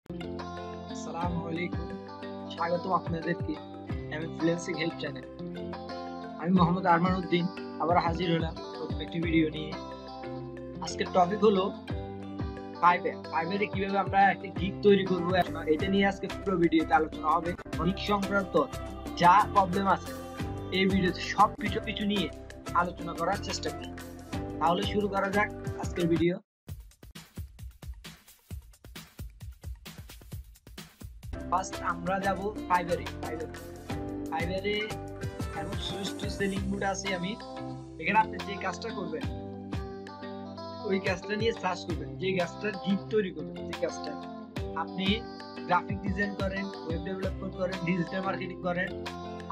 আসসালামু আলাইকুম, স্বাগতম আপনাদেরকে ফ্রিল্যান্সিং হেল্প চ্যানেল। আমি মোহাম্মদ আরমান উদ্দিন আবার হাজির হলাম নতুন একটি ভিডিও নিয়ে। আজকের টপিক হলো ফাইবারে কিভাবে আমরা একটা গিগ তৈরি করবো, এটা নিয়ে আজকে পুরো ভিডিওতে আলোচনা হবে। গিগ সংক্রান্ত যা প্রবলেম আছে এই ভিডিওতে সব কিছু নিয়ে আলোচনা করার চেষ্টা করি। তাহলে শুরু করা যাক আজকের ভিডিও। ফার্স্ট আমরা যাব ফাইবারে এমন সুইচ সেলিং মুড আছে। আমি এখানে আপনি যে কাজটা করবেন ওই কাজটা নিয়ে সার্চ করবেন, যে কাজটা গিগ তৈরি করবেন, যে কাজটা আপনি গ্রাফিক ডিজাইন করেন, ওয়েব ডেভেলপমেন্ট করেন, ডিজিটাল মার্কেটিং করেন,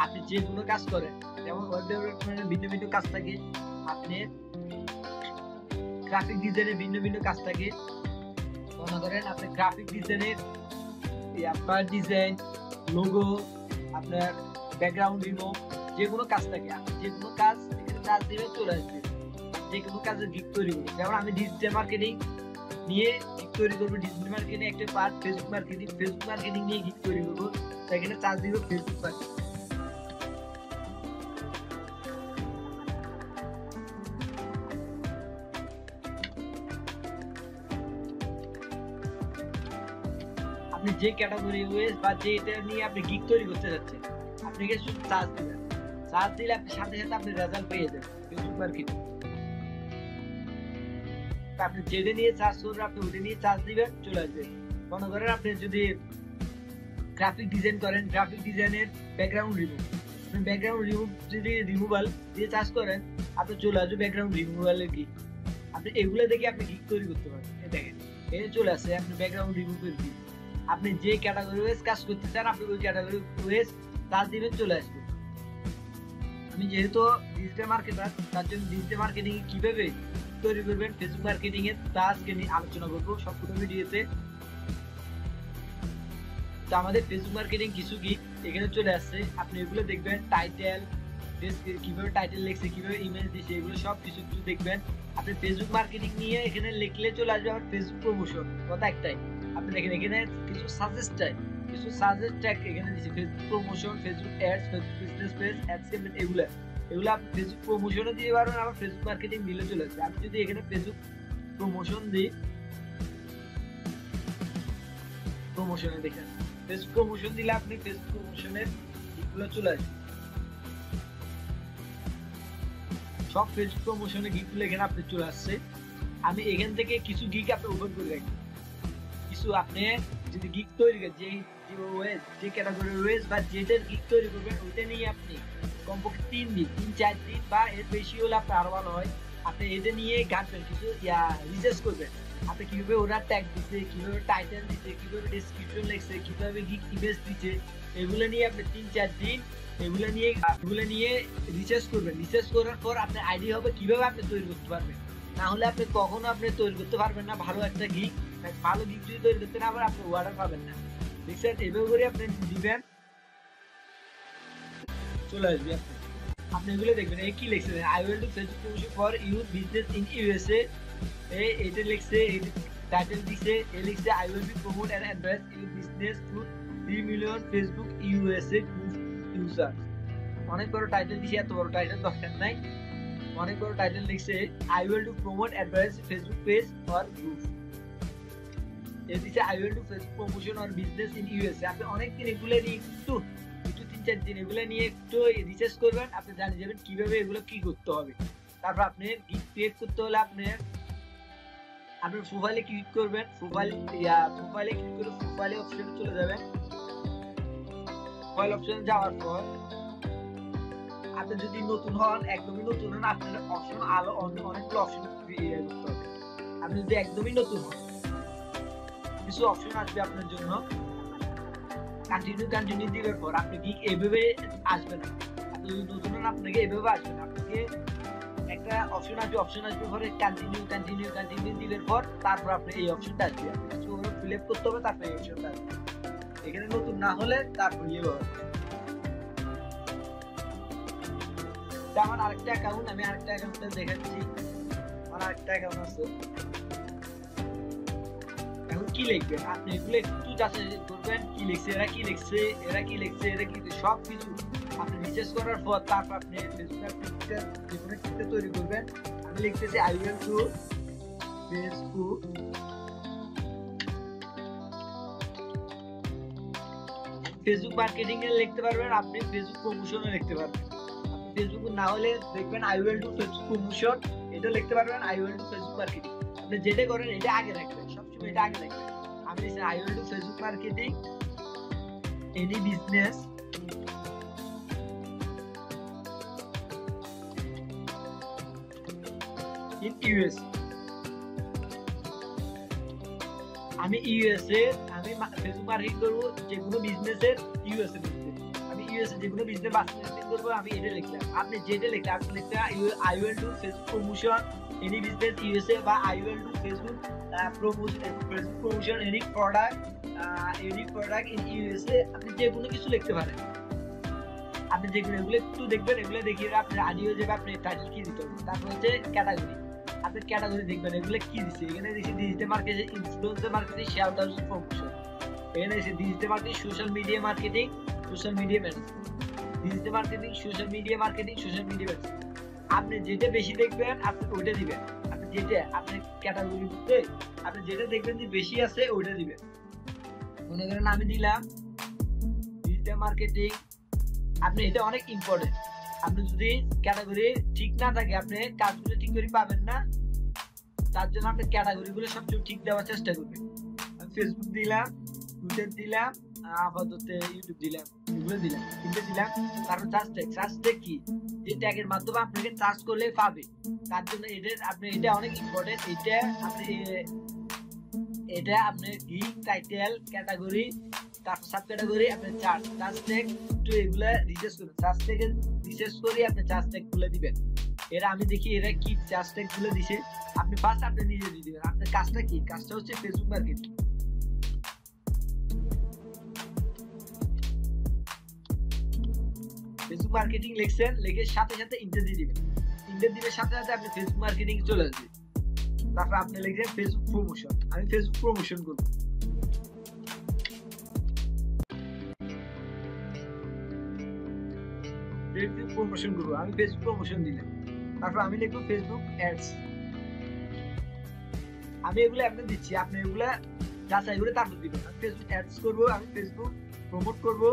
আপনি যে কোনো কাজ করেন, যেমন ওয়েব ডেভেলপমেন্টের ভিন্ন ভিন্ন কাজ থাকে, আপনি গ্রাফিক ডিজাইনের ভিন্ন ভিন্ন কাজ থাকে। মনে করেন আপনি গ্রাফিক ডিজাইনের আপনার ডিজাইন, লোগো, আপনার ব্যাকগ্রাউন্ড রিমুভ, যে কোনো কাজ থাকে, আপনি যে কোনো কাজ এখানে চার্জ দিলে চলে আসবে। যে কোনো কাজের গিগ তৈরি করবো, যেমন আমি ডিজিটাল মার্কেটিং নিয়ে গিগ তৈরি করবো। ডিজিটাল মার্কেটিং একটা পার্ট, ফেসবুক মার্কেটিং নিয়ে গিগ তৈরি করবো। সেখানে চার্জ দিব ফেসবুক মার্কেটিং। আপনি যে ক্যাটাগরি ওয়েস বা যে এটা নিয়ে আপনি গিগ তৈরি করতে যাচ্ছেন, আপনি শুধু চার্জ দিবেন। চার্জ দিলে আপনি সাথে সাথে আপনি রেজাল্ট পেয়ে যাবেন ফেসবুক মার্কেটিং। আপনি যেটা নিয়ে চার্জ করবেন আপনি ওটা নিয়ে চার্জ দিবেন, চলে আসবে। মনে করেন আপনি যদি গ্রাফিক ডিজাইন করেন, গ্রাফিক ডিজাইনের ব্যাকগ্রাউন্ড রিমুভ, আপনি ব্যাকগ্রাউন্ড রিমুভ যদি রিমুভাল দিয়ে চার্জ করেন, আপনি চলে আসবে ব্যাকগ্রাউন্ড রিমুভালের গিগ। আপনি এগুলো দেখে আপনি গিগ তৈরি করতে পারেন। দেখেন এটা চলে আসে আপনি ব্যাকগ্রাউন্ড রিমুভের গিগ। আপনি যে ক্যাটাগরি ওয়েস কাজ করতে চান আপনি ওই ক্যাটাগরি ওয়েস চার্জ দিবেন, চলে আসবে। আমি যেহেতু ডিজিটাল মার্কেটার, তার জন্য ডিজিটাল মার্কেটিং কিভাবে তৈরি করবেন ফেসবুক মার্কেটিং এর তা আজকে নিয়ে আলোচনা করবো সবগুলো ভিডিওতে। তো আমাদের ফেসবুক মার্কেটিং কিছু গিগ এখানে চলে আসছে, আপনি এগুলো দেখবেন। টাইটেল, কিভাবে টাইটেল লিখছে, কিভাবে ইমেজ দিচ্ছে, এগুলো সব কিছু দেখবেন। আপনি ফেসবুক মার্কেটিং নিয়ে এখানে লিখলে চলে আসবে আমার ফেসবুক প্রমোশন। কথা একটাই, আপনি দেখেন এখানে কিছু সাজেস্ট ট্যাগ এখানে দিচ্ছে, Facebook promotion, Facebook ads, Facebook business page, ads campaign, এগুলো আপনি ফেসবুক প্রমোশনও দিতে পারবেন, আবার ফেসবুক মার্কেটিং দিলে চলে আসবে। আমি যদি এখানে ফেসবুক প্রমোশনে দেখেন, ফেসবুক প্রমোশন দিলে আপনি ফেসবুক প্রমোশনের গিগগুলো চলে আসবে। সব ফেসবুক প্রমোশনের গিগগুলো এখানে আপনি চলে আসছে। আমি এখান থেকে কিছু গিগ আপনি ওপেন করে রাখি। কিছু আপনি যদি গিগ তৈরি করেন, যে ক্যাটাগরি ওয়েস বা যেটার গিগ তৈরি করবেন ওইটা নিয়ে আপনি কমপক্ষে 3-4 দিন বা এর বেশি হলে আপনার আরো ভালো হয়। আপনি এটা নিয়ে ঘাটবেন, কিছু রিসার্চ করবেন। আপনি কিভাবে ওরা ট্যাগ দিচ্ছে, কিভাবে টাইটেল দিচ্ছে, কিভাবে ডেসক্রিপশন লিখছে, কিভাবে গিগ ইমেজ দিচ্ছে, এগুলো নিয়ে আপনি 3-4 দিন এগুলো নিয়ে রিসার্চ করবেন। রিসার্চ করার পর আপনার আইডিয়া হবে কিভাবে আপনি তৈরি করতে পারবেন। না হলে আপনি কখনো আপনি তৈরি করতে পারবেন না ভালো একটা গিগ। ভালো গিগ যদি তৈরি করতে না পারেন আপনি অর্ডার পাবেন না। দেখছেন, এভাবে করে আপনি দিবেন, চলে আসবে। আপনি এগুলো দেখবেন। এই কি লিখছে, I will do Facebook promotion for youth business in USA. এটা লিখছে, টাইটেল দিছে, এ লিখছে I will be promote and advise your business to 3 million Facebook USA group user. অনেক বড় টাইটেল দিছে, এত বড় টাইটেল দরকার নাই। অনেক বড় টাইটেল লিখছে, I will do promote advice Facebook page for group. এ দিছে I will do Facebook promotion or business in USA. আপনি অনেক দিন এগুলো নিয়ে একটু 3-4 দিন এগুলো নিয়ে একটু রিসার্চ করবেন, আপনি জানিয়ে যাবেন কিভাবে এগুলো কি করতে হবে। তারপর আপনি গিগ ক্রিয়েট করতে হলে আপনার প্রোফাইলে ক্লিক করবেন। প্রোফাইলে ক্লিক করে প্রোফাইলে অপশনে চলে যাবেন। প্রোফাইল অপশনে যাওয়ার পর আপনি যদি নতুন হন, একদমই নতুন হন, আপনার অপশন অনেকগুলো অপশন করতে হবে। আপনি যদি একদমই নতুন হন, কিছু অপশন আসবে আপনার জন্য। কন্টিনিউ দিবার পর আপনি গিগ এভাবে আসবে না। আপনি যদি নতুন হন আপনাকে এভাবে আসবে না। আপনাকে একটা অপশন আসবে পরে কন্টিনিউ দিবার পর তারপর আপনি এই অপশনটা আসবে। আপনি কিছু ফিল আপ করতে হবে, তারপর এই অপশনটা আসবে। এখানে নতুন না হলে তারপর ইয়ে হবে। আমার আরেকটা অ্যাকাউন্ট, আমি আরেকটা অ্যাকাউন্টে দেখাচ্ছি। আমার আরেকটা অ্যাকাউন্ট আছে। এখন কি লিখবেন আপনি এগুলো একটু যাচাই করবেন, কি লিখছে এরা, কি লিখছে এরা, কি লিখছে এরা, কি সব কিছু আপনি রিসার্চ করার পর তারপর আপনি ফেসবুক যেকোনো একটা তৈরি করবেন। আমি লিখতেছি I will to Facebook marketing এ লিখতে পারবেন, আপনি ফেসবুক প্রমোশনে লিখতে পারবেন। আপনি ফেসবুক না হলে দেখবেন I will to Facebook promotion, এটা লিখতে পারবেন, I will to Facebook marketing. আপনি যেটা করেন এটা আগে রাখবেন, সবসময় এটা আগে রাখবেন। আমি লিখছি I will to Facebook marketing any business in US. আমি ইউএসএ আমি ফেসবুক মার্কেটিং করব যে কোনো বিজনেসের ইউএসএ মধ্যে, আমি ইউএসএ যে কোনো বিজনেস মার্কেটিং করব, আমি এটা লিখলাম। আপনি যেটা লিখলে আপনি লিখতে I will to Facebook promotion any business USA বা I will to Facebook promotion any product in USA. আপনি যে কোনো কিছু লিখতে পারেন, আপনি যেগুলো এগুলো একটু দেখবেন, এগুলো দেখিয়ে আপনার আইডি হয়ে যাবে। আপনি টাইটেল কি দিতে হবে, তারপর হচ্ছে ক্যাটাগরি, আপনি ক্যাটাগরি দেখবেন এগুলো কি দিচ্ছে। এখানে দিচ্ছে digital marketing, influencer marketing, share promotion. এখানে দিচ্ছে digital marketing, social media marketing, social media management, digital marketing, social media marketing, social media management. আপনি যেটা বেশি দেখবেন আপনি ওইটা দিবেন। আপনি যেটা আপনি ক্যাটাগরি মধ্যে আপনি যেটা দেখবেন যে বেশি আছে ওইটা দিবেন। মনে করেন আমি দিলাম ডিজিটাল মার্কেটিং, আপনি এটা অনেক ইম্পর্টেন্ট। আপনি যদি ক্যাটাগরি ঠিক না থাকে আপনি কাজগুলো ঠিক করে পাবেন না, তার জন্য আপনি ক্যাটাগরি গুলো সবসময় ঠিক দেওয়ার চেষ্টা করবেন। আমি ফেসবুক দিলাম, টুইটার দিলাম, আপাতত ইউটিউব দিলাম, এগুলো দিলাম, তিনটে দিলাম। তারপর সার্চ ট্যাগ কি, যে ট্যাগের মাধ্যমে আপনাকে সার্চ করলে পাবে, তার জন্য এটা আপনি এটা অনেক ইম্পর্টেন্ট। এটা আপনি কি টাইটেল, ক্যাটাগরি, তারপর সাব ক্যাটাগরি, আপনি সার্চ ট্যাগ একটু এগুলা রিসার্চ করবেন। সার্চ ট্যাগ রিসার্চ করে আপনি সার্চ ট্যাগ গুলো দিবেন। এরা আমি দেখি এরা কি সার্চ ট্যাগ গুলো দিছে, আপনি ফার্স্ট আপনি নিজে দিয়ে দিবেন। আপনার কাজটা কি, কাজটা হচ্ছে ফেসবুক মার্কেটিং। ফেসবুক মার্কেটিং লিখছেন, লিখে সাথে সাথে ইন্টার দিয়ে দিবেন। ইন্টার দিলে সাথে সাথে আপনি ফেসবুক মার্কেটিং চলে আসবে। তারপর আপনি লিখছেন ফেসবুক প্রমোশন, আমি ফেসবুক প্রমোশন করব। ফেসবুক প্রমোশন করব, আমি ফেসবুক প্রমোশন দিলাম। তারপর আমি লিখবো ফেসবুক অ্যাডস। আমি এগুলো আপনি দিচ্ছি, আপনি এগুলা যাচাই করে তারপর দিবেন। আমি ফেসবুক অ্যাডস করব, আমি ফেসবুক প্রমোট করব।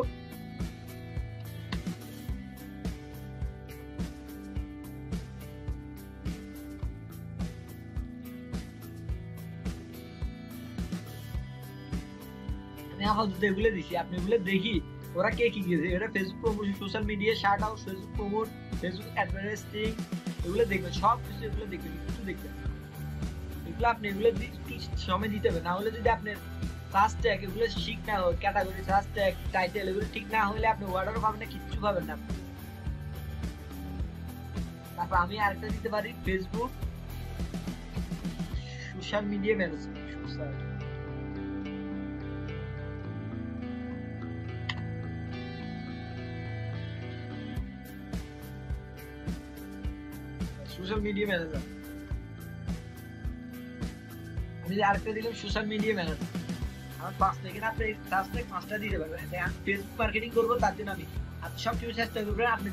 আমি আপাতত এগুলো দিচ্ছি, আপনি এগুলো দেখি ওরা কে কি দিয়েছে। এটা Facebook promotion, social media, shirt out, Facebook promote, Facebook advertising, এগুলো দেখবেন, সব কিছু এগুলো দেখবেন, কিছু দেখবেন। এগুলো আপনি এগুলো একটু সময় দিতে হবে, না হলে যদি আপনার সার্চ ট্যাগ এগুলো ঠিক না হয়, ক্যাটাগরি, সার্চ ট্যাগ, টাইটেল এগুলো ঠিক না হলে আপনি অর্ডারও পাবেন না, কিচ্ছু পাবেন না। তারপর আমি আরেকটা দিতে পারি Facebook social media management. Social media manager, আমি আরেকটা দিলাম সোশ্যাল মিডিয়া ম্যানেজার। আমার 5 থেকে না আপনি 5 থেকে 5টা দিতে পারবেন। আমি ফেসবুক মার্কেটিং করবো, তার জন্য আমি আপনি সব কিছু চেষ্টা করবেন। আপনি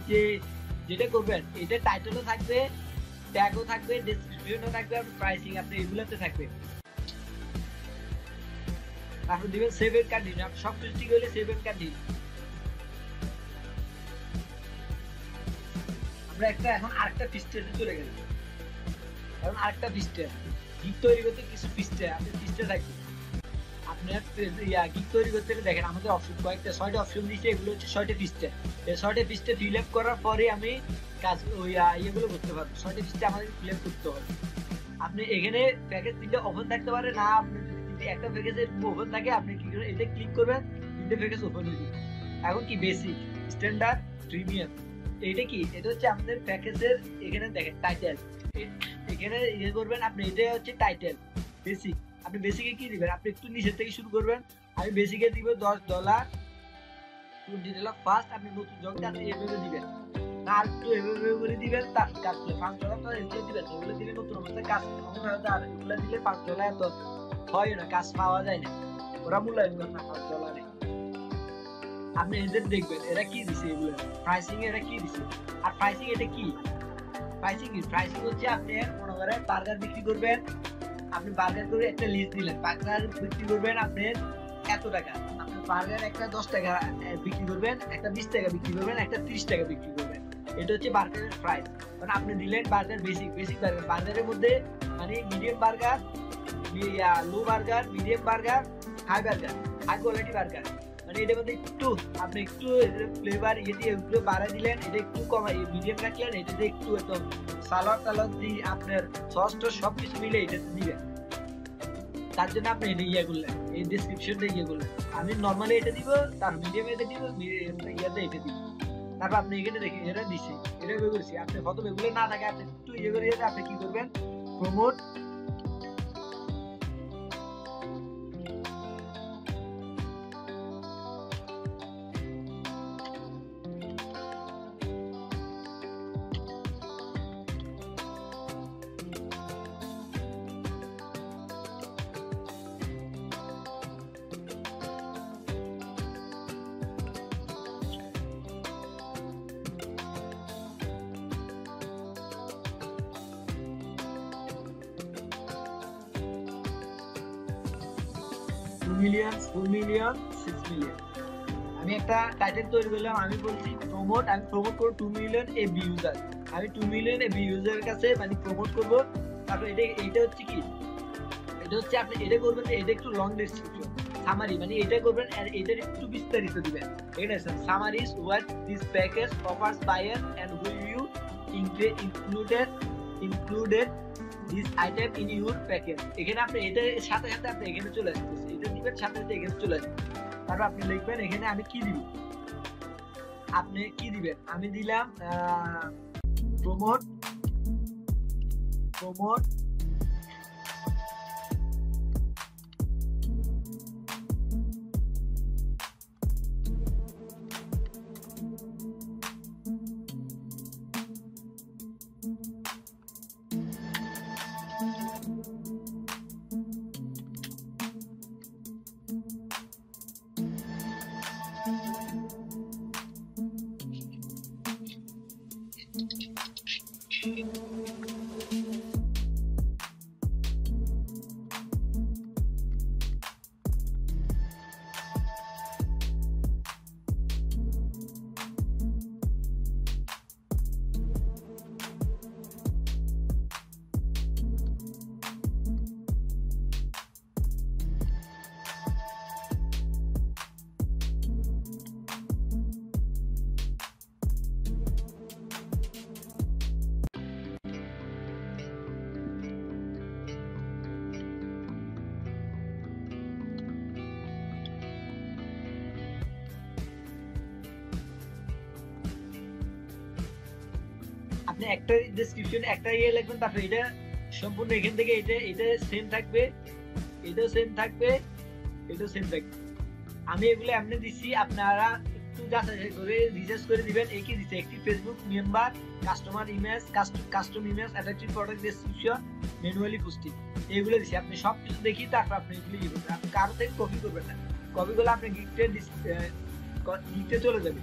যেটা করবেন এটা টাইটেলও থাকবে, ট্যাগও থাকবে, ডেসক্রিপশনও থাকবে, আপনার প্রাইসিং আপনি এগুলোতে থাকবে। তারপর দিবেন সেভ এন্ড কন্টিনিউ। আপনি সব কিছু ঠিক হলে সেভ এন্ড কন্টিনিউ। আমরা এখন আরেকটা পৃষ্ঠাতে চলে গেলাম। এখন আরেকটা পৃষ্ঠা গিগ তৈরি করতে কিছু পৃষ্ঠা আপনি পৃষ্ঠা থাকবে। আপনার গিগ তৈরি করতে দেখেন আমাদের অপশন কয়েকটা 6টা অপশন দিয়েছে, এগুলো হচ্ছে 6টা পৃষ্ঠা। এই 6টা পৃষ্ঠা ফিল আপ করার পরে আমি কাজ ইয়েগুলো করতে পারবো। 6টা পৃষ্ঠা আমাদের ফিল আপ করতে হবে। আপনি এখানে প্যাকেজ 3টা ওপেন থাকতে পারে না, আপনি যদি একটা প্যাকেজের ওপেন থাকে আপনি কি করবেন, এটা ক্লিক করবেন, 3টে প্যাকেজ ওপেন হয়ে যাবে। এখন কি বেসিক, স্ট্যান্ডার্ড, প্রিমিয়াম, এটা কি, এটা হচ্ছে আমাদের প্যাকেজের। এখানে দেখেন টাইটেল, এখানে ইয়ে করবেন আপনি, এটা হচ্ছে টাইটেল বেসিক। আপনি বেসিকে কি দিবেন, আপনি একটু নিচের থেকে শুরু করবেন। আমি বেসিকে দিব $10, $20 ফার্স্ট। আপনি নতুন জগতে আপনি এভাবে দিবেন না, আর একটু এভাবে করে দিবেন, তার কাজ $5 তো এগুলো দিবেন, এগুলো দিলে নতুন অবস্থায় কাজ হবে। আর এগুলো দিলে $5 এত হয় না, কাজ পাওয়া যায় না, ওরা মূল্যায়ন করে না $5 আপনি এদের দেখবেন এরা কি দিছে, এগুলো প্রাইসিং এরা কি দিছে। আর প্রাইসিং এটা কি, প্রাইসিং হচ্ছে আপনি মনে করেন বার্গার বিক্রি করবেন, আপনি বার্গার করে একটা লিস্ট দিলেন, বার্গার বিক্রি করবেন আপনি এত টাকা, আপনি বার্গার একটা 10 টাকা বিক্রি করবেন, একটা 20 টাকা বিক্রি করবেন, একটা 30 টাকা বিক্রি করবেন, এটা হচ্ছে বার্গারের প্রাইস। মানে আপনি দিলেন বার্গার বেসিক বার্গার, বার্গারের মধ্যে মানে medium burger, low burger, medium burger, high burger, high quality burger, মানে এটার মধ্যে একটু আপনি একটু ফ্লেভার দিয়ে একটু বাড়াই দিলেন, এটা একটু কমাই মিডিয়াম রাখলেন, এটাতে একটু একদম সালাদ দিয়ে আপনার সস টস সবকিছু মিলে এটাতে দিবেন। তার জন্য আপনি এটা করলেন, এই ডেসক্রিপশনটা করলেন। আমি নর্মালি এটা দিব, তার মিডিয়াম এটা দিব, ইয়াতে এটা দিব। তারপর আপনি এখানে দেখেন এটা দিছে, এটা করেছি। আপনি হয়তো এগুলো না থাকে, আপনি একটু করে আপনি কি করবেন, প্রমোট মিলিয়ন, 4 মিলিয়ন, 6 মিলিয়ন। আমি একটা টাইটেল তৈরি করলাম, আমি বলছি প্রমোট, আমি প্রমোট করব 2 মিলিয়ন এবি ইউজার, আমি 2 মিলিয়ন এবি ইউজারের কাছে মানে প্রমোট করব। তারপর এটা হচ্ছে কি, এটা হচ্ছে আপনি এটা করবেন, এটা একটু লং ডেসক্রিপশন সামারি, মানে এটা করবেন আর এটার একটু বিস্তারিত দিবেন। ঠিক আছে, summarize what this package offers buyer and will you included this item in your package. এখানে আপনি এটার সাথে সাথে আপনি এখানে চলে আসতেছে, এটা দিবেন সাথে সাথে এখানে চলে আসবে। তারপর আপনি লিখবেন এখানে আমি কি দিব, আপনি কি দিবেন, আমি দিলাম প্রমোট আপনি একটা ডেসক্রিপশন একটা লিখবেন, তারপর এটা সম্পূর্ণ এখান থেকে এটা সেম থাকবে, এটাও সেম থাকবে, এটাও সেম থাকবে। আমি এগুলো এমনি দিচ্ছি, আপনারা একটু যাচাই করে রিসার্চ করে দিবেন। এই কি দিচ্ছে, একটি Facebook member, customer image, custom image, attractive product description, manually posting, এগুলো দিচ্ছি। আপনি সবকিছু দেখি তারপর আপনি এগুলো ইয়ে করবেন। আপনি কারো থেকে কপি করবেন না, কপি করলে আপনি গিফটে চলে যাবে।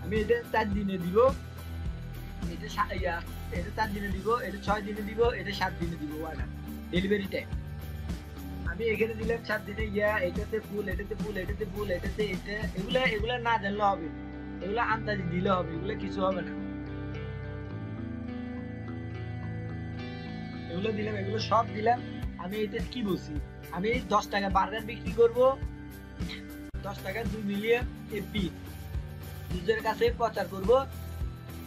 আমি এটা 4 দিনে দিব, এটা 4 দিনে দিব, এটা 6 দিনে দিব, এটা 7 দিনে দিব। ডেলিভারি টাইম আমি এখানে দিলাম 7 দিনে। এটাতে ফুল, এটাতে ফুল, এটাতে ফুল, এটাতে এটা, এগুলা না জানলে হবে, এগুলা আন্দাজি দিলে হবে, এগুলা কিছু হবে না। এগুলো দিলাম, এগুলো সব দিলাম। আমি এটা কি বলছি, আমি 10 টাকা বার্গার বিক্রি করব, 10 টাকা 2 মিলিয়ন এপি ইউজারের কাছে প্রচার করব,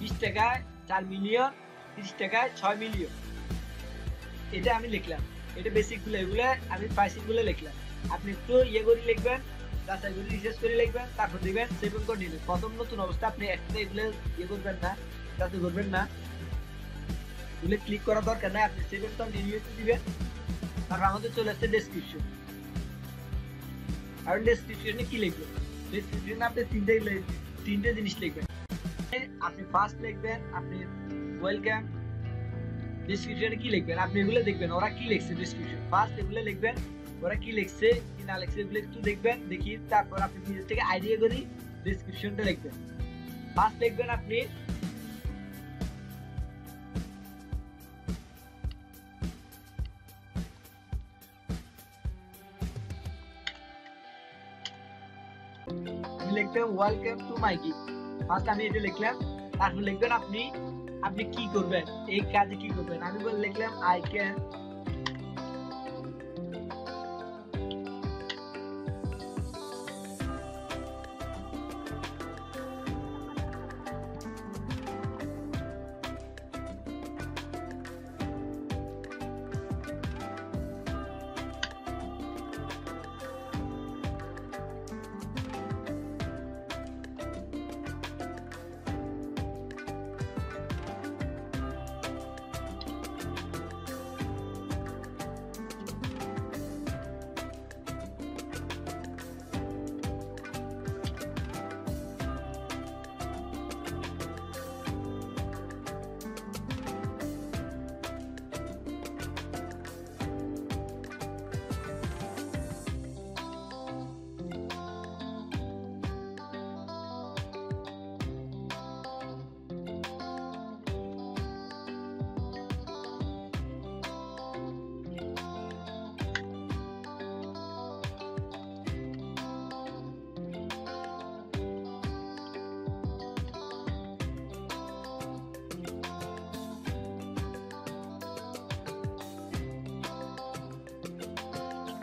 20 টাকায় 4 মিলিয়ন, 30 টাকায় 6 মিলিয়ন। এটা আমি লিখলাম, এটা বেসিক গুলো, এগুলো আমি প্রাইসিং গুলো লিখলাম। আপনি একটু করে লিখবেন, যাচাই করে রিসার্চ করে লিখবেন, তারপর দিবেন সেভ করে নিবেন। প্রথম নতুন অবস্থা আপনি একটা এগুলো করবেন না, যাচাই করবেন না, এগুলো ক্লিক করার দরকার নাই, আপনি সেভ করে নিয়ে দিবেন। তারপর আমাদের চলে আসছে ডেসক্রিপশন। আর ডেসক্রিপশনে কি লিখবেন, ডেসক্রিপশনে আপনি তিনটে জিনিস লিখবেন। আপনি ফার্স্ট লিখবেন আপনি ওয়েলকাম। ডেসক্রিপশনে কি লিখবেন, আপনি এগুলো দেখবেন ওরা কি লিখছে ডেসক্রিপশন। ফার্স্ট এগুলো লিখবেন, ওরা কি লিখছে কি না লিখছে এগুলো একটু দেখবেন, দেখি তারপর আপনি নিজে থেকে আইডিয়া করি ডেসক্রিপশনটা লিখবেন। ফার্স্ট লিখবেন আপনি লিখবেন welcome to my gig. First আমি এটা লিখলাম, তারপর লিখবেন আপনি কি করবেন, এই কাজে কি করবেন। আমি বলে লিখলাম আই ক্যান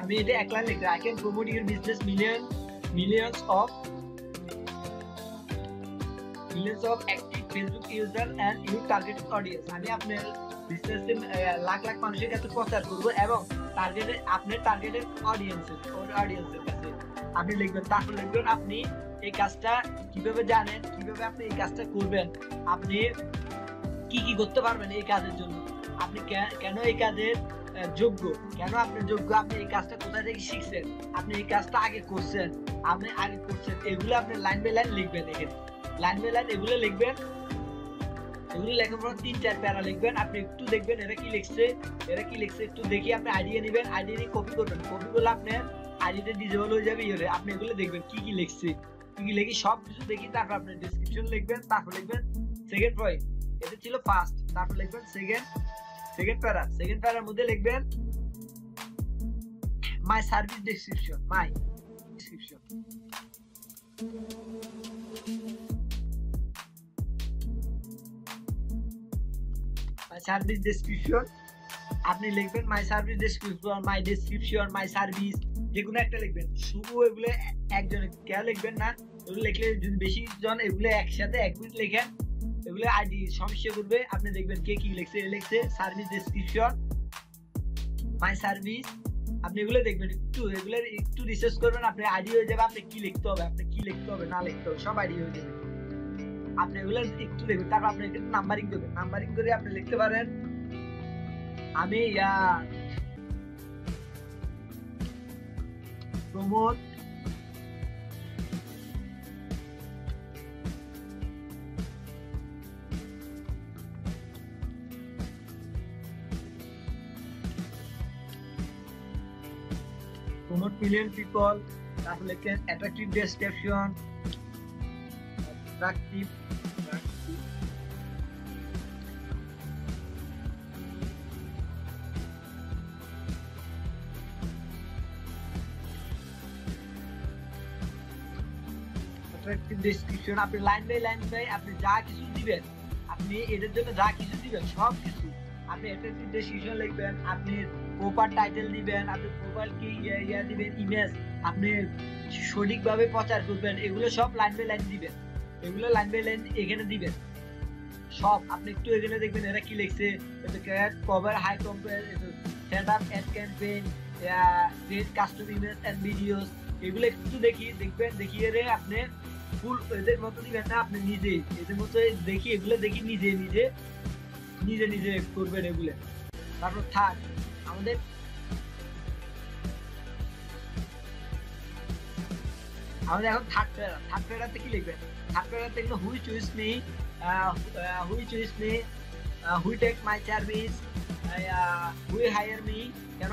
আমি এটা এক লাইন লিখলাম, I can promote your business millions of active Facebook user and your targeted audience। আমি আপনার বিজনেসে লাখ লাখ মানুষের কাছে প্রচার করব এবং আপনার টার্গেটেড অডিয়েন্সের কাছে আপনি লিখবেন। তারপর লিখবেন আপনি এই কাজটা কিভাবে জানেন, কিভাবে আপনি এই কাজটা করবেন, আপনি কি করতে পারবেন এই কাজের জন্য, আপনি কেন এই কাজের যোগ্য, কেন আপনি যোগ্য, আপনি এই কাজটা কোথা থেকে শিখছেন, আপনি এই কাজটা আগে করছেন, এগুলো আপনি লাইন বাই লাইন লিখবেন। এখানে লাইন বাই লাইন এগুলো লিখবেন। এগুলো লেখার পর 3-4 প্যারা লিখবেন। আপনি একটু দেখবেন এরা কি লিখছে একটু দেখি আপনি আইডিয়া নেবেন, আইডিয়া নিয়ে কপি করবেন। কপি করলে আপনার আইডিটা ডিজেবল হয়ে যাবে। আপনি এগুলো দেখবেন কি লিখছে, কি লিখি সব কিছু দেখি, তারপর আপনি ডেসক্রিপশন লিখবেন, তারপর লিখবেন সেকেন্ড পয়েন্ট, এটা ছিল ফার্স্ট, তারপর লিখবেন সেকেন্ড প্যারার মধ্যে লিখবেন my service description, my service description. আপনি লিখবেন my service description, my service, যে কোনো একটা লিখবেন। শুধু এগুলো একজনে কেউ লিখবেন না, এগুলো লিখলে যদি বেশি জন এগুলো একসাথে 1 মিনিট লেখেন এগুলো আইডি সমস্যা করবে। আপনি দেখবেন কে কি লিখছে সার্ভিস ডেসক্রিপশন, মাই সার্ভিস। আপনি এগুলো দেখবেন, এগুলো একটু রিসার্চ করবেন, আপনি আইডিয়া হয়ে যাবে আপনি কি লিখতে হবে না লিখতে হবে, সব আইডিয়া হয়ে যাবে। আপনি এগুলো একটু দেখবেন, তারপর আপনি নাম্বারিং করবেন। নাম্বারিং করে আপনি লিখতে পারেন আমি প্রমোট million people, তারপর লিখেন অ্যাট্রাকটিভ ডেসক্রিপশন, অ্যাট্রাকটিভ ডেসক্রিপশন। আপনি লাইন বাই লাইন আপনি যা কিছু দিবেন, আপনি এটার জন্য যা কিছু দিবেন সব কিছু আপনি অ্যাট্রাকটিভ ডেসক্রিপশন লিখবেন। আপনি প্রপার টাইটেল দিবেন, আপনি প্রোফাইল কি দিবেন, ইমেজ আপনি সঠিকভাবে প্রচার করবেন, এগুলো সব লাইন বাই লাইন দিবেন। এগুলো লাইন বাই লাইন এখানে দিবেন সব। আপনি একটু এখানে দেখবেন এরা কি লিখছে, cover high compare, set up ad campaign, create custom image and videos. এগুলো একটু দেখিয়ে আপনি ফুল এদের মতো দিবেন না, আপনি নিজে এদের মতো এগুলো দেখি নিজে করবেন এগুলো। তারপর আমাদের এখন থার্ড প্যারাতে কি লিখবেন? থার্ড প্যারাতে লিখবেন why choose me, why take my service, why hire me, কেন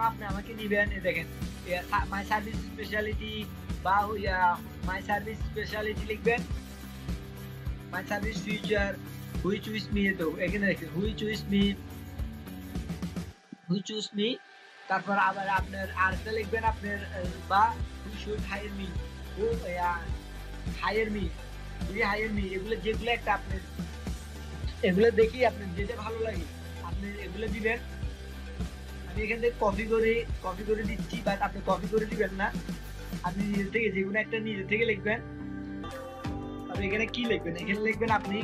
আপনি আমাকে নিবেন। দেখেন মাই সার্ভিস স্পেশালিটি বা মাই সার্ভিস স্পেশালিটি লিখবেন, my service feature, why choose me. তো এখানে দেখেন হুই চুজ মি, তারপর আবার আপনার আরেকটা লিখবেন আপনার বা why should hire me, who hire me, এগুলো যেগুলো একটা আপনার এগুলো দেখি আপনার যেটা ভালো লাগে আপনি এগুলো দিবেন। আমি এখান থেকে কপি করে দিচ্ছি, বাট আপনি কপি করে দিবেন না, আপনি নিজে থেকে যেগুলো একটা নিজে থেকে লিখবেন। আপনি এখানে কি লিখবেন, এখানে লিখবেন আপনি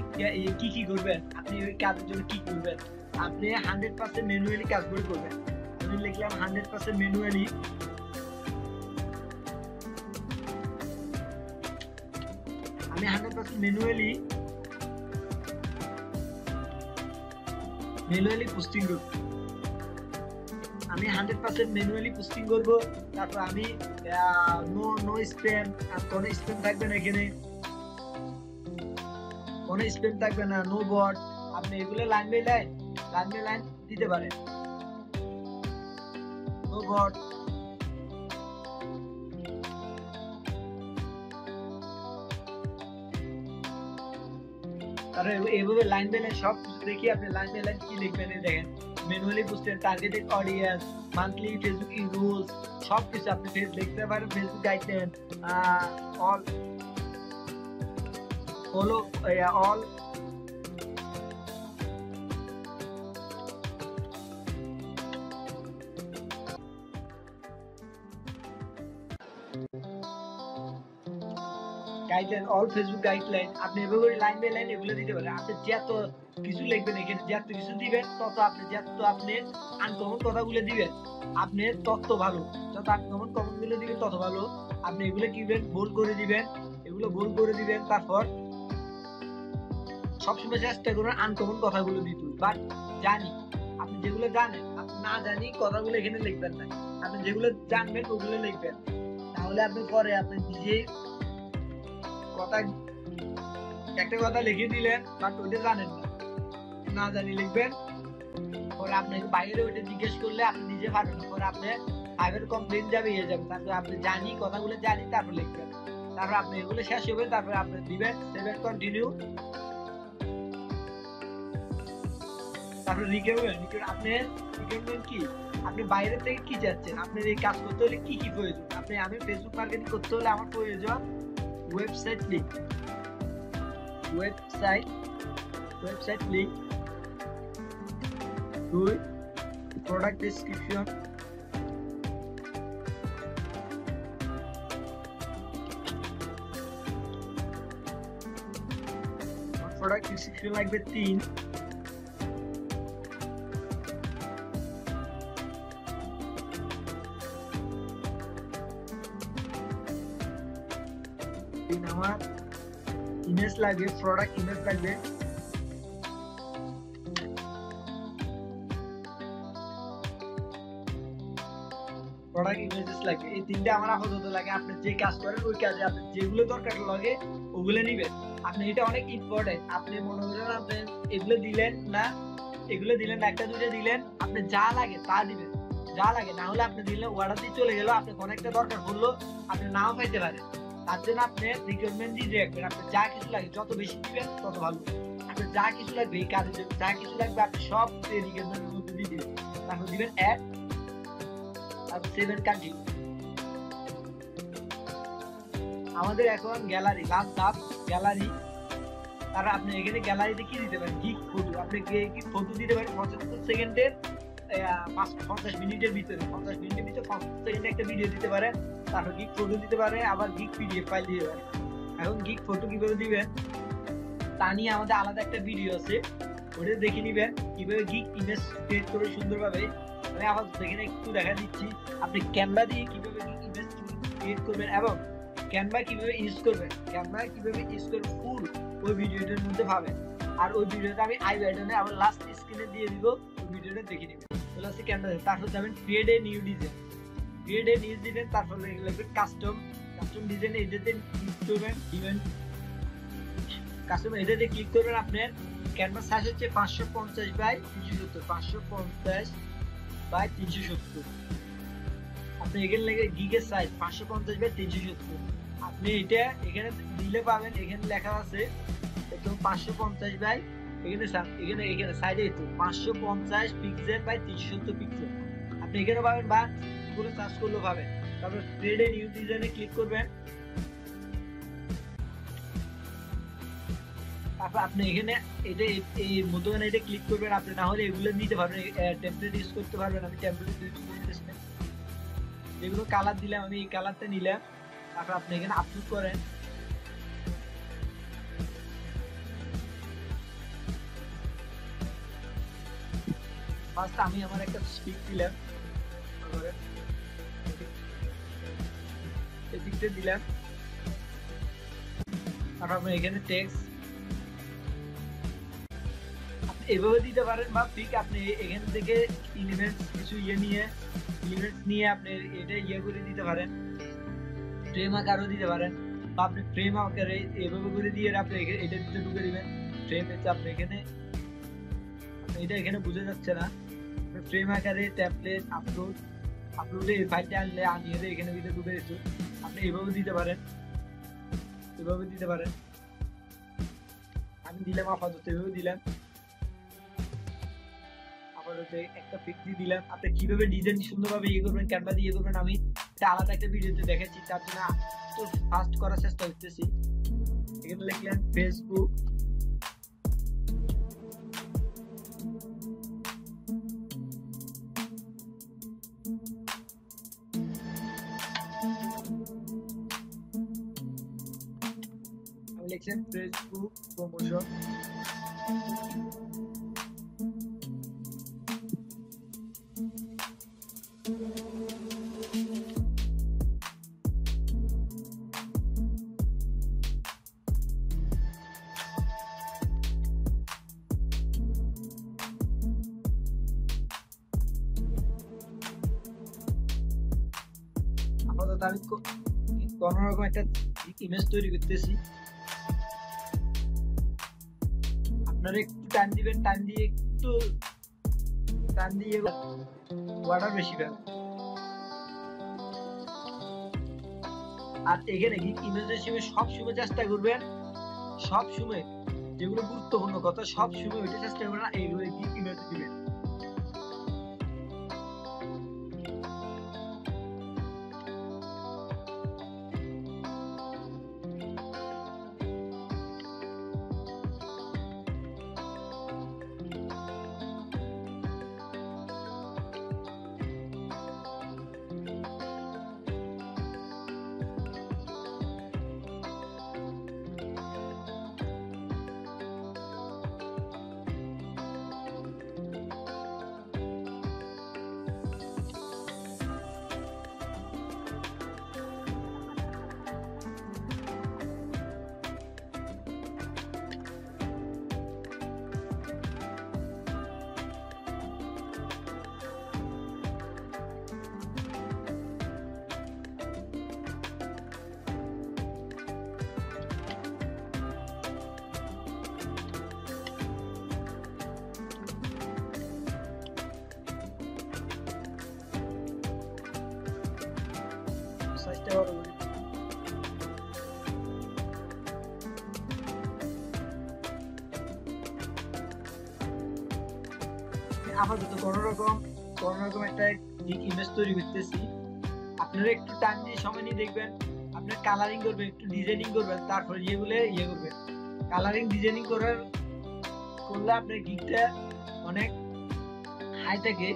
কি করবেন, আপনি ওই কাজের জন্য কি করবেন। আপনি 100% ম্যানুয়ালি কাজগুলো করবেন। আমি লিখলাম 100% ম্যানুয়ালি, আমি 100% ম্যানুয়ালি পোস্টিং করব। আমি 100% ম্যানুয়ালি পোস্টিং করব। তারপর আমি নো স্প্যাম, কোনো স্প্যাম থাকবে না, এখানে কোনো স্প্যাম থাকবে না, নো বট। আপনি এগুলো লাইন বাই লাইন দিতে পারেন, নো বট। আর এইভাবে লাইন বাই লাইন সব কিছু দেখি আপনি লাইন বাই লাইন কি লিখবেন। দেখেন manually posted, targeted audience, monthly Facebook rules, সব কিছু আপনি লিখতে পারেন। Facebook guideline, all follow all guideline, all Facebook guideline. আপনি এভাবে লাইন বাই লাইন এগুলো দিতে পারেন। আপনি যত কিছু লিখবেন এখানে, যত কিছু দিবেন তত আপনি আনকমন কথাগুলো দিবেন, আপনার তত ভালো। যত আনকমন কমনগুলো দিবেন তত ভালো। আপনি এগুলো কিবেন বোল্ড করে দিবেন, তারপর সবসময় চেষ্টা করুন আনকমন কথাগুলো দিতে। বাট জানি আপনি যেগুলো জানেন, আপনি না জানি কথাগুলো এখানে লিখবেন না, আপনি যেগুলো জানবেন ওগুলো লিখবেন। তাহলে আপনি পরে আপনি নিজেই একটা কথা লিখে দিলেন, বাট ওইটা জানেন না জানি লিখবেন। পরে আপনাকে বাইরে ওইটা জিজ্ঞেস করলে আপনি নিজে পারবেন না, পরে আপনি ফাইবার কমপ্লেন যাবে তারপরে আপনি কথাগুলো জানি তারপর লিখবেন। তারপর আপনি এগুলো শেষ হবে, তারপরে আপনি দিবেন সেভ কন্টিনিউ। তারপর রিকোয়ারমেন্ট কি, আপনি বাইরে থেকে কি চাচ্ছেন, আপনার এই কাজ করতে হলে কি প্রয়োজন। আমি ফেসবুক মার্কেটিং করতে হলে আমার প্রয়োজন ওয়েবসাইট লিংক, দুই প্রোডাক্ট ডেসক্রিপশন, লাগবে 3, আমার ইমেজ লাগবে, প্রোডাক্ট ইমেজ লাগবে, প্রোডাক্ট ইমেজেস লাগবে। এই তিনটা আমার আপাতত লাগে। আপনি যে কাজ করেন ওই কাজে আপনি যেগুলো দরকার লাগে ওগুলো নিবেন। আপনি এটা অনেক ইম্পর্টেন্ট। আপনি মনে করেন আপনি এগুলো দিলেন না, একটা দুটো দিলেন, আপনি যা লাগে তা দিবেন, যা লাগে। না হলে আপনি দিলেন অর্ডার দিয়ে চলে গেল, আপনি কোনো একটা দরকার পড়লো আপনি নাও পাইতে পারেন। তার জন্য আপনি রিকোয়ারমেন্ট দিয়ে রাখবেন। আপনি যা কিছু লাগে যত বেশি দিবেন তত ভালো। আপনি যা কিছু লাগবে এই কাজের জন্য যা কিছু লাগবে আপনি সব রিকোয়ারমেন্টের মধ্যে দিয়ে দিবেন। তারপর দিবেন অ্যাড, তারপর সেভ এন্ড কন্টিনিউ। আমাদের এখন গ্যালারি, লাস্ট ধাপ গ্যালারি। তারপর আপনি এখানে গ্যালারিতে কি দিতে পারেন, গিগ ফটো। আপনি গিগ ফটো দিতে পারেন 75 সেকেন্ডের, 50 মিনিটের ভিতরে 50 সেকেন্ডে একটা ভিডিও দিতে পারেন। তারপর গিগ ফটো দিতে পারে, আবার গিগ পিডিএফ ফাইল দিতে পারে। এখন গিগ ফটো কিভাবে দিবেন তা নিয়ে আমাদের আলাদা একটা ভিডিও আছে, ওটা দেখে নিবেন কিভাবে গিগ ইমেজ ক্রিয়েট করে সুন্দরভাবে। আমি আপাতত এখানে একটু দেখা দিচ্ছি আপনি ক্যানভা দিয়ে কিভাবে গিগ ইমেজ ক্রিয়েট করবেন এবং ক্যানভা কিভাবে ইউজ করবেন, ফুল ওই ভিডিওটার মধ্যে পাবেন। আর ওই ভিডিওটা আমি আই বাটনে আবার লাস্ট স্ক্রিনে দিয়ে দিব, ওই ভিডিওটা দেখে নেবেন। চলে আসছে ক্যানভা। তারপর যাবেন ক্রিয়েট এ নিউ ডিজাইন, তারপর লিখবেন কাস্টম ডিজাইন। এটাতে ক্লিক করবেন, দিবেন কাস্টমার এটাতে ক্লিক করবেন। আপনার ক্যানভাস সাইজ হচ্ছে 550 বাই 370, 550 বাই 370। আপনি এখানে লেগে গিগের সাইজ 550 বাই 370। আপনি এটা এখানে দিলে পাবেন, এখানে লেখা আছে একদম 550 বাই এখানে সাইডে তো 550 পিক্সেল বাই 370 পিক্সেল। আপনি এখানে পাবেন বা করে সার্চ করলেও পাবেন। তারপর থ্রেড নিউ ডিজাইনে ক্লিক করবেন। তারপর আপনি এখানে এটা এই মধ্যখানে এটা ক্লিক করবেন। আপনি না হলে এগুলো নিতে পারবেন, টেমপ্লেট ইউজ করতে পারবেন। আমি টেমপ্লেট ইউজ করতেছি, যেগুলো কালার দিলাম আমি এই কালারটা নিলাম। তারপর আপনি এখানে আপলোড করেন। ফার্স্ট আমি আমার একটা স্পিক দিলাম, এদিকটা দিলাম। তারপর আপনি এখানে টেক্সট এভাবে দিতে পারেন, বা পিক আপনি এখান থেকে এলিমেন্টস কিছু এলিমেন্টস নিয়ে আপনি এটা করে দিতে পারেন। ফ্রেম আকারও দিতে পারেন, বা আপনি ফ্রেম আকারে এভাবে করে দিয়ে আপনি এটা দিতে ঢুকে দিবেন। ফ্রেম হচ্ছে আপনি এখানে এটা এখানে বোঝা যাচ্ছে না, ফ্রেম আকারে টেমপ্লেট আপলোডে এই ফাইলটা আনিয়ে এখানে ভিতরে ঢুকে দিতে আপনি এভাবে দিতে পারেন, এভাবে দিতে পারেন। আমি দিলাম আপাতত এভাবে দিলাম, আপাতত একটা পিক দিয়ে দিলাম। আপনি কিভাবে ডিজাইন সুন্দরভাবে করবেন, ক্যানভা দিয়ে করবেন, আমি এটা আলাদা একটা ভিডিওতে দেখাচ্ছি। তার জন্য তো ফাস্ট করার চেষ্টা করতেছি। এখানে লিখলেন ফেসবুক, আমি লিখছেন ফেসবুক প্রমোশন। আপাতত আমি কোনো রকম একটা ইমেজ তৈরি করতেছি। আপনারা একটু টাইম দিবেন, টাইম দিয়ে ওয়াটার বেশি পাবেন। আর এখানে ইমেজ হিসেবে সবসময় চেষ্টা করবেন, সবসময় যেগুলো গুরুত্বপূর্ণ কথা সবসময় ওইটা চেষ্টা করবেন না এইগুলো ইমেজ দিবেন। সাইজটা বড় করে আপাতত কোনো রকম একটা ইমেজ তৈরি করতেছি। আপনারা একটু টাইম দিয়ে সময় নিয়ে দেখবেন, আপনার কালারিং করবেন, একটু ডিজাইনিং করবেন, তারপর করবেন। কালারিং ডিজাইনিং করলে আপনার গিকটা অনেক হাই থাকে।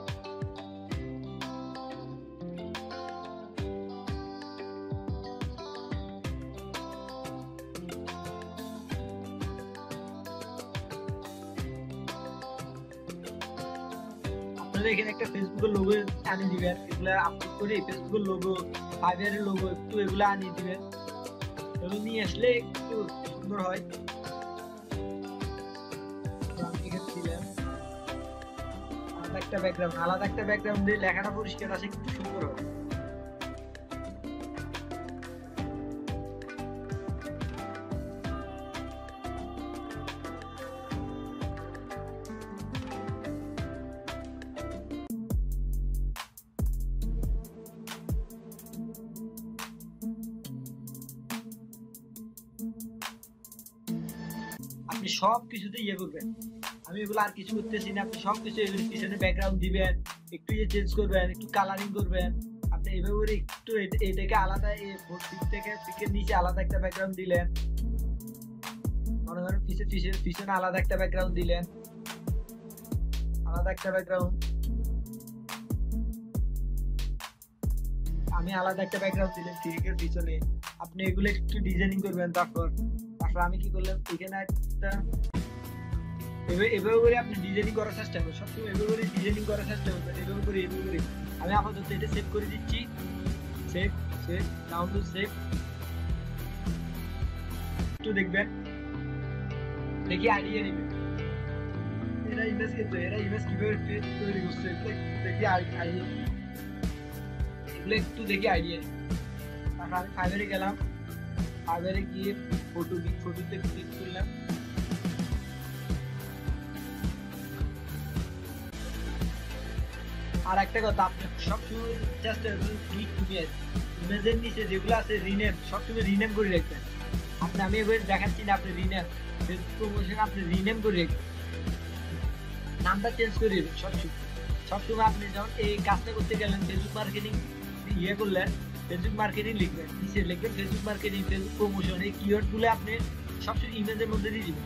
এখানে একটা ফেসবুকের লোগো আনিয়ে দিবেন, এগুলো আপলোড করে ফেসবুকের লোগো, ফাইবারের লোগো একটু এগুলো আনিয়ে দিবেন। এগুলো নিয়ে আসলে একটু সুন্দর হয়। আলাদা একটা ব্যাকগ্রাউন্ড দিয়ে লেখাটা পরিষ্কার আসে, একটু সুন্দর হয়। আপনি সবকিছুতে ইয়ে করবেন। আমি এগুলো আর কিছু করতেছি না, আপনি সবকিছু এগুলো পিছনে ব্যাকগ্রাউন্ড দিবেন, একটু চেঞ্জ করবেন, একটু কালারিং করবেন। আপনি এভাবে করে একটু এটাকে আলাদা পিকের নিচে আলাদা একটা ব্যাকগ্রাউন্ড দিলেন, মনে করেন পিছনে আলাদা একটা ব্যাকগ্রাউন্ড দিলেন, আলাদা একটা ব্যাকগ্রাউন্ড, আমি আলাদা একটা ব্যাকগ্রাউন্ড দিলেন পিকের পিছনে। আপনি এগুলো একটু ডিজাইনিং করবেন। তারপর আমি কি করলাম, এখানে একটা এভাবে করে আপনি ডিজাইনিং করার চেষ্টা করবেন, সবসময় এভাবে করে ডিজাইনিং করার চেষ্টা করবেন, এভাবে করে। আমি আপাতত এটা সেভ করে দিচ্ছি, সেভ ডাউনলোড সেভ। একটু দেখবেন, দেখি আইডিয়া নেবেন এরা ইমেজ কিভাবে তৈরি করছে, দেখি আইডিয়া, এগুলো একটু দেখি আইডিয়া নেবেন। তারপর আমি ফাইবারে গেলাম, ফাইবারে গিয়ে ফটোতে ক্লিক করলাম। আর একটা কথা, আপনি সবসময় চেষ্টা করবেন ইমেজের নিচে যেগুলো আছে রিনেম, সবসময় রিনেম করে রাখবেন। আমি এবার দেখাচ্ছি না, আপনি রিনেম ফেসবুক প্রমোশন আপনি রিনেম করে রাখবেন, নামটা চেঞ্জ করে দেবেন সবসময়। আপনি যখন এই কাজটা করতে গেলেন, ফেসবুক মার্কেটিং ইয়ে করলেন, ফেসবুক মার্কেটিং লিখবেন, নিচে লিখবেন ফেসবুক মার্কেটিং, ফেসবুক প্রমোশন, এই কিওয়ার্ড গুলো আপনি সবসময় ইমেজের মধ্যে দিয়ে দিবেন,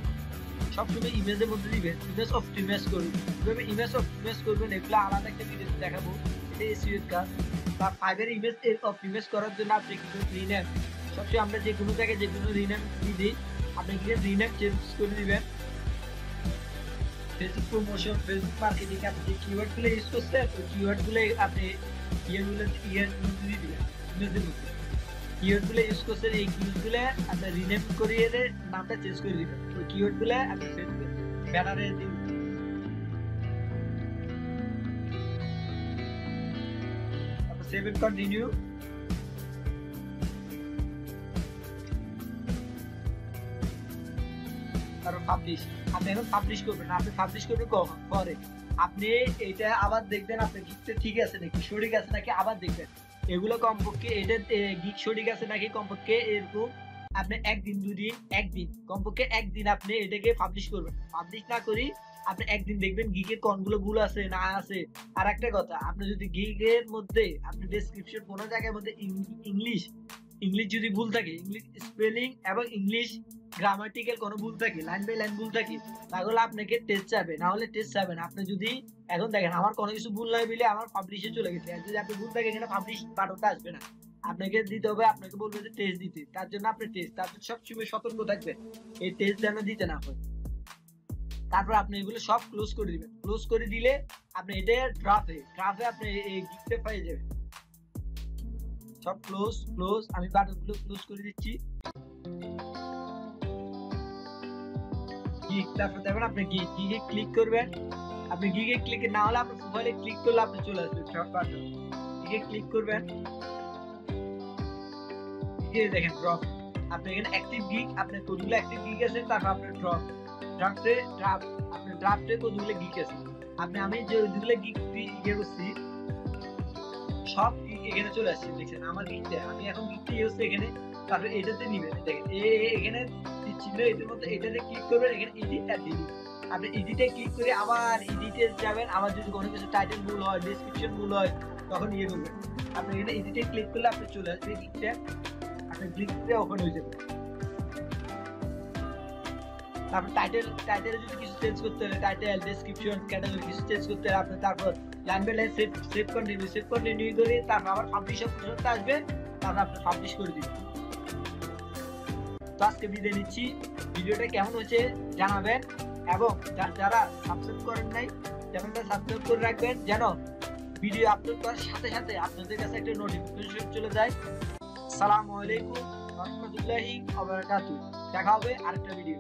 সবসময় ইমেজের মধ্যে দিবেন। ইমেজ অপটিমাইজ করবেন, কিভাবে ইমেজ অপটিমাইজ করবেন এগুলো আলাদা একটা ভিডিও দেখাবো, এটা এসইও কাজ। বা ফাইবার ইমেজ অপটিমাইজ করার জন্য আপনি কিন্তু রিনেম, সবসময় আমরা যে কোনো জায়গায় যে কোনো রিনেম দিই, আপনি কি রিনেম চেঞ্জ করে দিবেন। ফেসবুক প্রমোশন, ফেসবুক মার্কেটিং, আপনি যে কিওয়ার্ড গুলো ইউজ করছেন ওই কিওয়ার্ড গুলো আপনি ইয়েগুলো দিয়ে দিবেন, ইমেজের মধ্যে কিওয়ার্ড গুলো ইউজ করছেন, এই কিওয়ার্ড গুলো আপনি রিনেম করিয়ে নামটা চেঞ্জ করে দিবেন, ওই কিওয়ার্ড গুলো আপনি ফেসবুক ব্যানারে দিন। তারপর সেভ এন্ড কন্টিনিউ। তারপর পাবলিশ, আপনি এখন পাবলিশ করবেন। আপনি পাবলিশ করবেন পরে, আপনি এটা আবার দেখবেন আপনার গিকটা ঠিক আছে নাকি, সঠিক আছে নাকি, আবার দেখবেন এগুলো কমপক্ষে এটা গিক সঠিক আছে নাকি, কমপক্ষে এরকম আপনি একদিন কমপক্ষে একদিন আপনি এটাকে পাবলিশ করবেন। পাবলিশ না করি আপনি একদিন দেখবেন গিকের কোনগুলো ভুল আছে না আছে। আর একটা কথা, আপনি যদি গিকের মধ্যে আপনি ডেসক্রিপশন কোনো জায়গার মধ্যে ইংলিশ যদি ভুল থাকে, ইংলিশ স্পেলিং এবং ইংলিশ গ্রামাটিক্যাল কোনো ভুল থাকে, লাইন বাই লাইন ভুল থাকে, তাহলে আপনাকে টেস্ট যাবে, না হলে টেস্ট যাবে না। আপনি যদি এখন দেখেন আমার কোনো কিছু ভুল নাই বলে আমার পাবলিশে চলে গেছে, আর যদি আপনি ভুল থাকে এখানে পাবলিশ বাটনটা আসবে না, আপনাকে দিতে হবে, আপনাকে বলবে যে টেস্ট দিতে। তার জন্য আপনি তারপর সবসময় সতর্ক থাকবেন এই টেস্ট যেন দিতে না হয়। তারপর আপনি এগুলো সব ক্লোজ করে দিবেন। ক্লোজ করে দিলে আপনি এটা ড্রাফে আপনি এই গিকটা পেয়ে যাবেন। সব ক্লোজ আমি বাটনগুলো ক্লোজ করে দিচ্ছি। গিক, তারপর দেখবেন আপনি গিগে ক্লিক করবেন। আপনি গিগে ক্লিক না হলে আপনার প্রোফাইলে ক্লিক করলে আপনি চলে আসবে ড্রপ বাটন, গিগে ক্লিক করবেন। এই দেখেন ড্রপ, আপনি এখানে অ্যাক্টিভ গিগ, আপনি কতগুলো অ্যাক্টিভ গিগ আছে, তারপর আপনি ড্রাফটে কতগুলো গিগ আছে, আমি যেগুলো গিগ ইয়ে করছি সব এখানে চলে আসছে, দেখছেন আমার গিগটা, আমি এখন গিগটা ইউজ এখানে। তারপর এটাতে নিবেন, দেখেন এখানে চিহ্ন, এটার মধ্যে এটাতে ক্লিক করবেন, এখানে এডিট আর ডিলিট। আপনি এডিটে ক্লিক করে আবার এডিটে যাবেন, আবার যদি কোনো কিছু টাইটেল ভুল হয়, ডেসক্রিপশন ভুল হয়, তখন ইয়ে করবেন। আপনি এখানে এডিটে ক্লিক করলে আপনি চলে আসবে গিগটা, আপনি ক্লিকটা ওপেন হয়ে যাবে। তারপর টাইটেলে যদি কিছু চেঞ্জ করতে হলে, টাইটেল, ডেসক্রিপশন, ক্যাটাগরি কিছু চেঞ্জ করতে হলে আপনি তারপর line by line save continue করে তারপর আবার পাবলিশ অপশনটা আসবে, তারপর আপনি পাবলিশ করে দিবেন। তো আজকে বিদায় নিচ্ছি, ভিডিওটা কেমন হয়েছে জানাবেন, এবং যারা সাবস্ক্রাইব করেন নাই চ্যানেলটা সাবস্ক্রাইব করে রাখবেন, যেন ভিডিও আপলোড করার সাথে সাথে আপনাদের কাছে একটা নোটিফিকেশন চলে যায়। আসসালামু আলাইকুম ওয়া রাহমাতুল্লাহি ওয়া বারাকাতুহু। দেখা হবে আরেকটা ভিডিও।